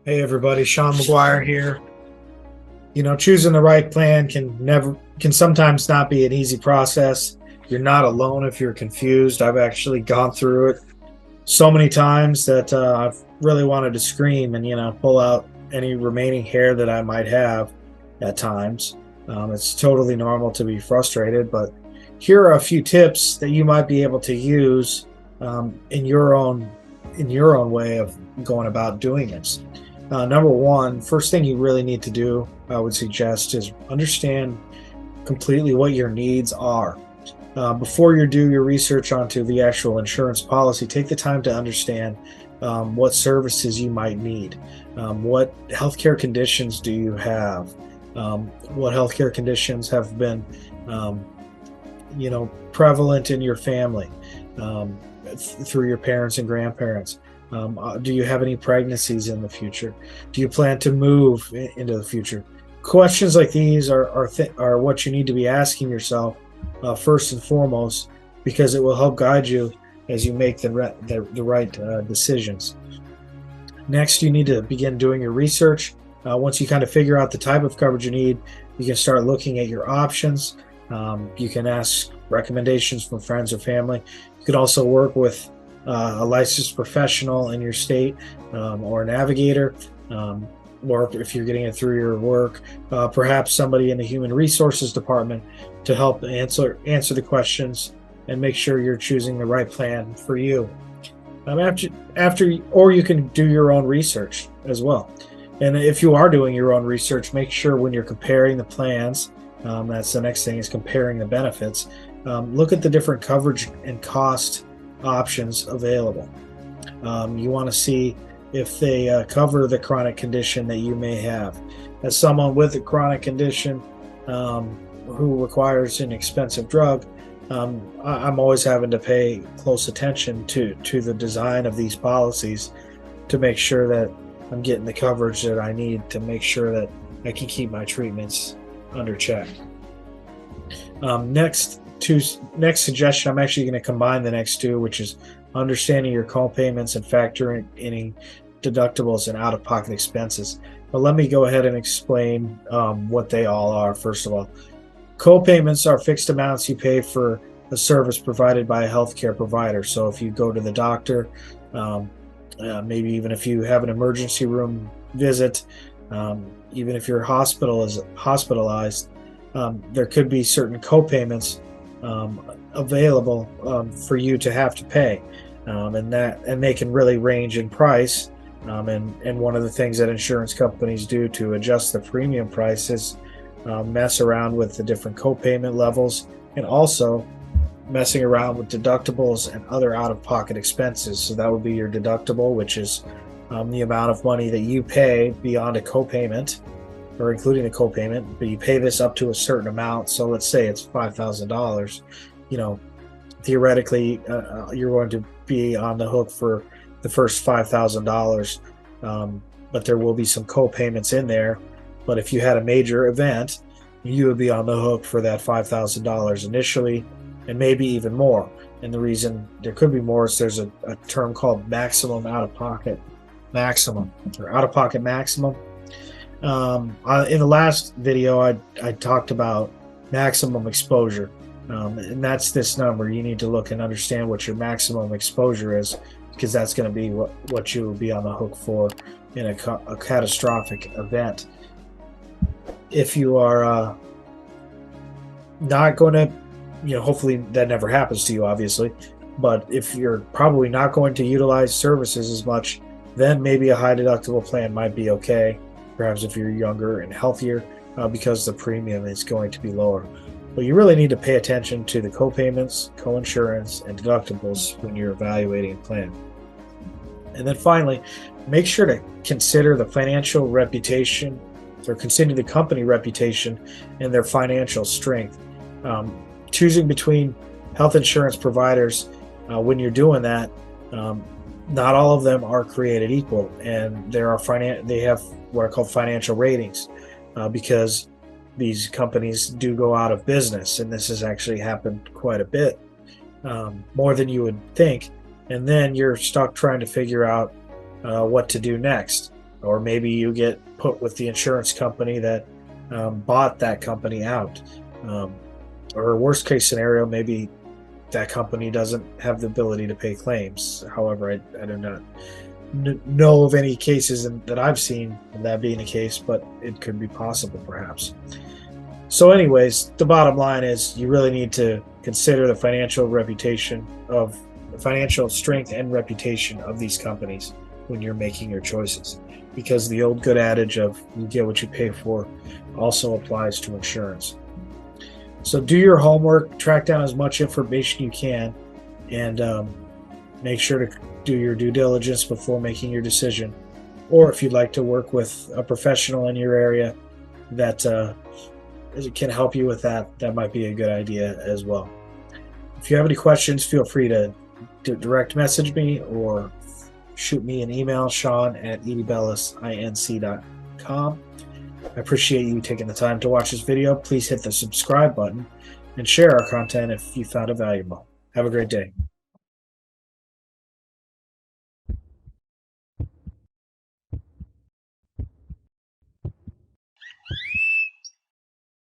Hey everybody, Sean McGuire here. Choosing the right plan can sometimes not be an easy process. You're not alone if you're confused. I've actually gone through it so many times that I've really wanted to scream and pull out any remaining hair that I might have at times. It's totally normal to be frustrated, but here are a few tips that you might be able to use in your own way of going about doing this. Number one, first thing you really need to do, I would suggest, is understand completely what your needs are. Before you do your research onto the actual insurance policy, take the time to understand what services you might need. What healthcare conditions do you have? What healthcare conditions have been, prevalent in your family through your parents and grandparents? Do you have any pregnancies in the future? Do you plan to move into the future? Questions like these are what you need to be asking yourself first and foremost, because it will help guide you as you make the right decisions. Next, you need to begin doing your research. Once you kind of figure out the type of coverage you need, you can start looking at your options. You can ask recommendations from friends or family. You could also work with a licensed professional in your state, or a navigator, or if you're getting it through your work, perhaps somebody in the human resources department to help answer the questions and make sure you're choosing the right plan for you. Or you can do your own research as well. And if you are doing your own research, make sure when you're comparing the plans, that's the next thing, is comparing the benefits. Look at the different coverage and cost options available. You want to see if they cover the chronic condition that you may have. As someone with a chronic condition who requires an expensive drug, I'm always having to pay close attention to the design of these policies to make sure that I'm getting the coverage that I need to make sure that I can keep my treatments under check. Next suggestion, I'm actually going to combine the next two, which is understanding your co-payments and factoring in deductibles and out-of-pocket expenses. But let me go ahead and explain what they all are. First of all, co-payments are fixed amounts you pay for a service provided by a healthcare provider. So if you go to the doctor, maybe even if you have an emergency room visit, even if your hospital is hospitalized, there could be certain co-payments available for you to have to pay, and they can really range in price. And one of the things that insurance companies do to adjust the premium price is mess around with the different co-payment levels, and also messing around with deductibles and other out-of-pocket expenses. So that would be your deductible, which is the amount of money that you pay beyond a co-payment, or including the co-payment, but you pay this up to a certain amount. So let's say it's $5,000. Theoretically, you're going to be on the hook for the first $5,000, but there will be some co-payments in there. But if you had a major event, you would be on the hook for that $5,000 initially, and maybe even more. And the reason there could be more is there's a term called maximum out-of-pocket maximum, or out-of-pocket maximum. In the last video, I talked about maximum exposure, and that's this number. You need to look and understand what your maximum exposure is, because that's going to be what you will be on the hook for in a catastrophic event. If you are not going to, hopefully that never happens to you, obviously, but if you're probably not going to utilize services as much, then maybe a high deductible plan might be okay. Perhaps if you're younger and healthier, because the premium is going to be lower. But you really need to pay attention to the co-payments, co-insurance, and deductibles when you're evaluating a plan. And then finally, make sure to consider the financial reputation, or consider the company reputation and their financial strength. Choosing between health insurance providers, when you're doing that, not all of them are created equal, and they have what are called financial ratings, because these companies do go out of business, and this has actually happened quite a bit, more than you would think. And then you're stuck trying to figure out what to do next. or maybe you get put with the insurance company that bought that company out. Or worst case scenario, maybe that company doesn't have the ability to pay claims. However, I do not know of any cases that I've seen of that being the case, but it could be possible perhaps. So anyways, the bottom line is you really need to consider the financial strength and reputation of these companies when you're making your choices, because the old good adage of you get what you pay for also applies to insurance. So do your homework, track down as much information you can, and make sure to do your due diligence before making your decision. Or if you'd like to work with a professional in your area that can help you with that, that might be a good idea as well. If you have any questions, feel free to direct message me or shoot me an email, sean@edbellisinc.com. I appreciate you taking the time to watch this video. Please hit the subscribe button and share our content if you found it valuable. Have a great day.